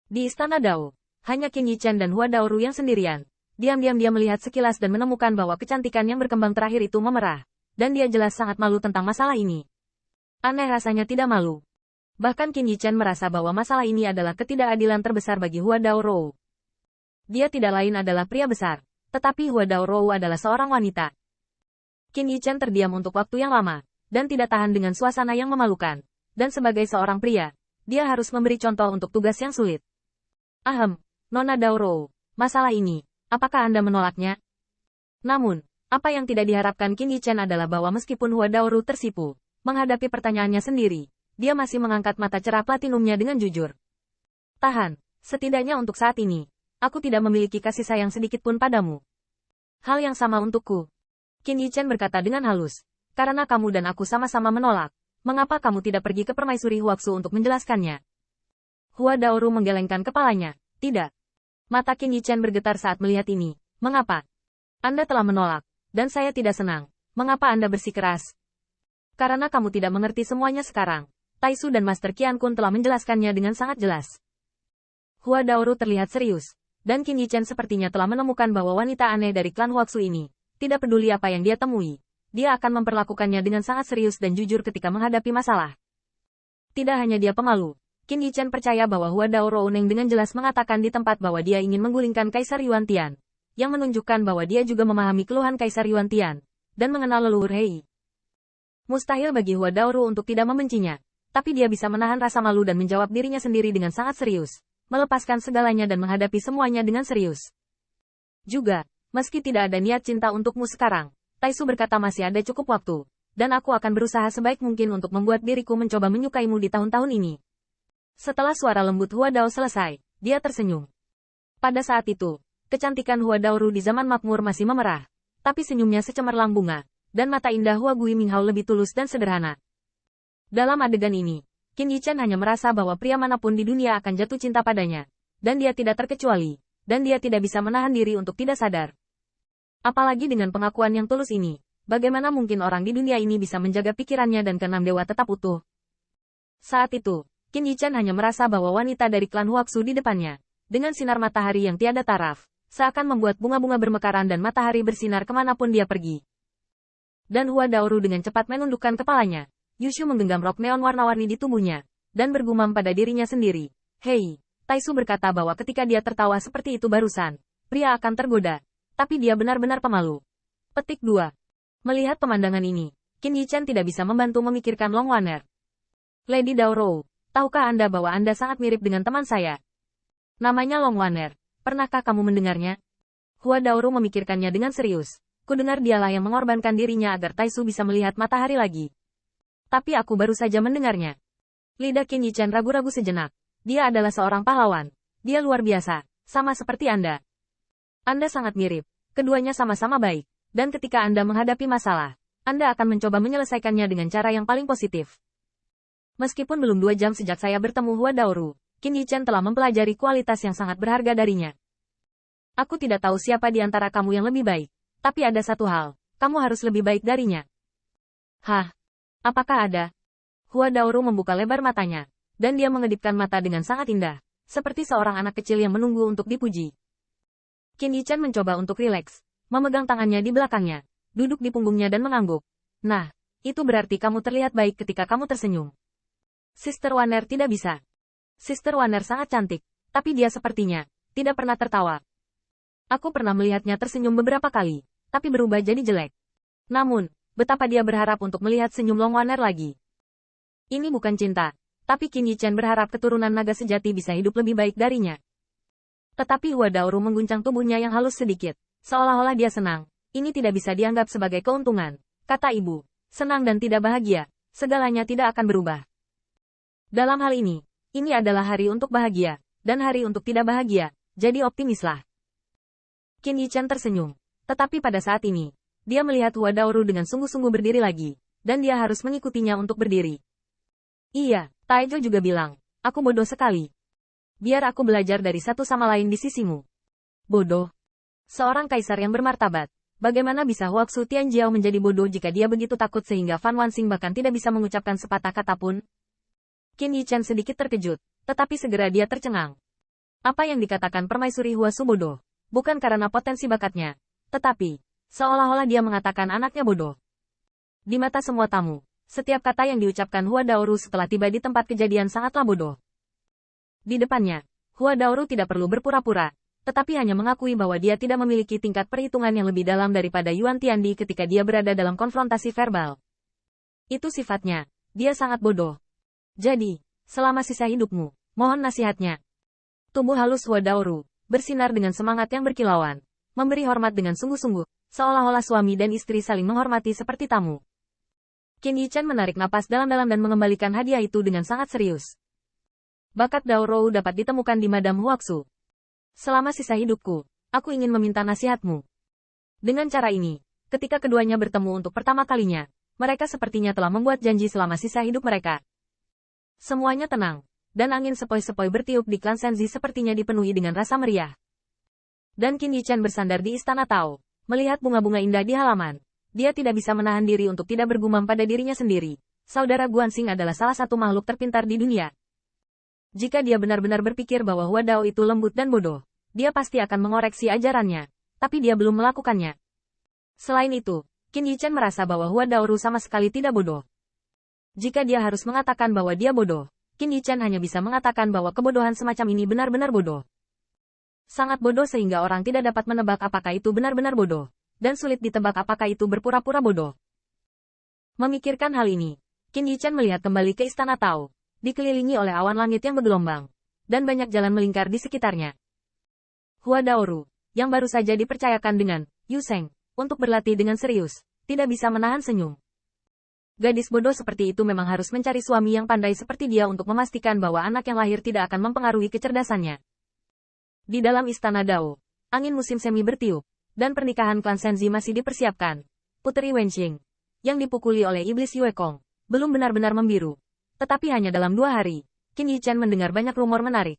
Di istana Dao, hanya Qin Yichen dan Hua Daoru yang sendirian. Diam-diam dia melihat sekilas dan menemukan bahwa kecantikan yang berkembang terakhir itu memerah. Dan dia jelas sangat malu tentang masalah ini. Aneh rasanya tidak malu. Bahkan Qin Yichen merasa bahwa masalah ini adalah ketidakadilan terbesar bagi Hua Daoru. Dia tidak lain adalah pria besar. Tetapi Hua Daoru adalah seorang wanita. Qin Yichen terdiam untuk waktu yang lama. Dan tidak tahan dengan suasana yang memalukan. Dan sebagai seorang pria, dia harus memberi contoh untuk tugas yang sulit. Ahem, Nona Daoru, masalah ini, apakah Anda menolaknya? Namun, apa yang tidak diharapkan Qin Yichen adalah bahwa meskipun Hua Daoru tersipu, menghadapi pertanyaannya sendiri, dia masih mengangkat mata cerah platinumnya dengan jujur. Tahan, setidaknya untuk saat ini, aku tidak memiliki kasih sayang sedikit pun padamu. Hal yang sama untukku. Qin Yichen berkata dengan halus, karena kamu dan aku sama-sama menolak, mengapa kamu tidak pergi ke permaisuri Huaxu untuk menjelaskannya? Hua Daoru menggelengkan kepalanya. Tidak. Mata Qin Yichen bergetar saat melihat ini. Mengapa? Anda telah menolak. Dan saya tidak senang. Mengapa Anda bersikeras? Karena kamu tidak mengerti semuanya sekarang. Taisu dan Master Qian Kun telah menjelaskannya dengan sangat jelas. Hua Daoru terlihat serius. Dan Qin Yichen sepertinya telah menemukan bahwa wanita aneh dari klan Huaxu ini. Tidak peduli apa yang dia temui. Dia akan memperlakukannya dengan sangat serius dan jujur ketika menghadapi masalah. Tidak hanya dia pemalu. Qin Yichen percaya bahwa Hua Daoru Uneng dengan jelas mengatakan di tempat bahwa dia ingin menggulingkan Kaisar Yuan Tian, yang menunjukkan bahwa dia juga memahami keluhan Kaisar Yuan Tian, dan mengenal leluhur Hei. Mustahil bagi Hua Daoru untuk tidak membencinya, tapi dia bisa menahan rasa malu dan menjawab dirinya sendiri dengan sangat serius, melepaskan segalanya dan menghadapi semuanya dengan serius. Juga, meski tidak ada niat cinta untukmu sekarang, Taisu berkata masih ada cukup waktu, dan aku akan berusaha sebaik mungkin untuk membuat diriku mencoba menyukaimu di tahun-tahun ini. Setelah suara lembut Hua Dao selesai, dia tersenyum. Pada saat itu, kecantikan Hua Daoru di zaman makmur masih memerah, tapi senyumnya secemerlang bunga, dan mata indah Hua Gui Minghao lebih tulus dan sederhana. Dalam adegan ini, Qin Yichen hanya merasa bahwa pria manapun di dunia akan jatuh cinta padanya, dan dia tidak terkecuali, dan dia tidak bisa menahan diri untuk tidak sadar. Apalagi dengan pengakuan yang tulus ini, bagaimana mungkin orang di dunia ini bisa menjaga pikirannya dan keenam dewa tetap utuh? Saat itu, Qin Yichen hanya merasa bahwa wanita dari klan Huaxu di depannya, dengan sinar matahari yang tiada taraf, seakan membuat bunga-bunga bermekaran dan matahari bersinar kemanapun dia pergi. Dan Hua Daoru dengan cepat menundukkan kepalanya. Yushu menggenggam rok neon warna-warni di tubuhnya, dan bergumam pada dirinya sendiri. Hei, Taisu berkata bahwa ketika dia tertawa seperti itu barusan, pria akan tergoda, tapi dia benar-benar pemalu. Petik 2. Melihat pemandangan ini, Qin Yichen tidak bisa membantu memikirkan Long Waner. Lady Daoru, tahukah Anda bahwa Anda sangat mirip dengan teman saya? Namanya Long Waner. Pernahkah kamu mendengarnya? Hua Daoru memikirkannya dengan serius. Kudengar dialah yang mengorbankan dirinya agar Taisu bisa melihat matahari lagi. Tapi aku baru saja mendengarnya. Lidah Qin Yichen ragu-ragu sejenak. Dia adalah seorang pahlawan. Dia luar biasa, sama seperti Anda. Anda sangat mirip. Keduanya sama-sama baik. Dan ketika Anda menghadapi masalah, Anda akan mencoba menyelesaikannya dengan cara yang paling positif. Meskipun belum 2 jam sejak saya bertemu Hua Daoru, Qin Yichen telah mempelajari kualitas yang sangat berharga darinya. Aku tidak tahu siapa di antara kamu yang lebih baik, tapi ada satu hal, kamu harus lebih baik darinya. Hah? Apakah ada? Hua Daoru membuka lebar matanya, dan dia mengedipkan mata dengan sangat indah, seperti seorang anak kecil yang menunggu untuk dipuji. Qin Yichen mencoba untuk rileks, memegang tangannya di belakangnya, duduk di punggungnya dan mengangguk. Nah, itu berarti kamu terlihat baik ketika kamu tersenyum. Sister Waner tidak bisa. Sister Waner sangat cantik, tapi dia sepertinya tidak pernah tertawa. Aku pernah melihatnya tersenyum beberapa kali, tapi berubah jadi jelek. Namun, betapa dia berharap untuk melihat senyum Long Waner lagi. Ini bukan cinta, tapi Qin Yichen berharap keturunan naga sejati bisa hidup lebih baik darinya. Tetapi Hua Daoru mengguncang tubuhnya yang halus sedikit, seolah-olah dia senang. Ini tidak bisa dianggap sebagai keuntungan, kata ibu. Senang dan tidak bahagia, segalanya tidak akan berubah. Dalam hal ini adalah hari untuk bahagia, dan hari untuk tidak bahagia, jadi optimislah. Qin Yichen tersenyum, tetapi pada saat ini, dia melihat Hua Daoru dengan sungguh-sungguh berdiri lagi, dan dia harus mengikutinya untuk berdiri. Iya, Taizhou juga bilang, aku bodoh sekali. Biar aku belajar dari satu sama lain di sisimu. Bodoh. Seorang kaisar yang bermartabat, bagaimana bisa Huaxu Tianjiao menjadi bodoh jika dia begitu takut sehingga Fan Wanxing bahkan tidak bisa mengucapkan sepatah kata pun? Qin Yichen sedikit terkejut, tetapi segera dia tercengang. Apa yang dikatakan permaisuri Huasu bodoh, bukan karena potensi bakatnya, tetapi, seolah-olah dia mengatakan anaknya bodoh. Di mata semua tamu, setiap kata yang diucapkan Hua Daoru setelah tiba di tempat kejadian sangatlah bodoh. Di depannya, Hua Daoru tidak perlu berpura-pura, tetapi hanya mengakui bahwa dia tidak memiliki tingkat perhitungan yang lebih dalam daripada Yuan Tiandi ketika dia berada dalam konfrontasi verbal. Itu sifatnya, dia sangat bodoh. Jadi, selama sisa hidupmu, mohon nasihatnya. Tubuh halus Hua Daoru bersinar dengan semangat yang berkilauan, memberi hormat dengan sungguh-sungguh, seolah-olah suami dan istri saling menghormati seperti tamu. Qin Yichan menarik napas dalam-dalam dan mengembalikan hadiah itu dengan sangat serius. Bakat Daorou dapat ditemukan di Madam Huaxu. Selama sisa hidupku, aku ingin meminta nasihatmu. Dengan cara ini, ketika keduanya bertemu untuk pertama kalinya, mereka sepertinya telah membuat janji selama sisa hidup mereka. Semuanya tenang, dan angin sepoi-sepoi bertiup di klan Senzi sepertinya dipenuhi dengan rasa meriah. Dan Qin Yichan bersandar di istana Tao, melihat bunga-bunga indah di halaman. Dia tidak bisa menahan diri untuk tidak bergumam pada dirinya sendiri. Saudara Guansing adalah salah satu makhluk terpintar di dunia. Jika dia benar-benar berpikir bahwa Hua Dao itu lembut dan bodoh, dia pasti akan mengoreksi ajarannya. Tapi dia belum melakukannya. Selain itu, Qin Yichan merasa bahwa Hua Daoru sama sekali tidak bodoh. Jika dia harus mengatakan bahwa dia bodoh, Qin Yichan hanya bisa mengatakan bahwa kebodohan semacam ini benar-benar bodoh. Sangat bodoh sehingga orang tidak dapat menebak apakah itu benar-benar bodoh. Dan sulit ditebak apakah itu berpura-pura bodoh. Memikirkan hal ini, Qin Yichan melihat kembali ke istana Tao, dikelilingi oleh awan langit yang bergelombang, dan banyak jalan melingkar di sekitarnya. Hua Daoru, yang baru saja dipercayakan dengan Yu Sheng untuk berlatih dengan serius, tidak bisa menahan senyum. Gadis bodoh seperti itu memang harus mencari suami yang pandai seperti dia untuk memastikan bahwa anak yang lahir tidak akan mempengaruhi kecerdasannya. Di dalam istana Dao, angin musim semi bertiup, dan pernikahan klan Senzi masih dipersiapkan. Puteri Wenqing, yang dipukuli oleh iblis Yue Kong, belum benar-benar membiru. Tetapi hanya dalam 2 hari, Qin Yichan mendengar banyak rumor menarik.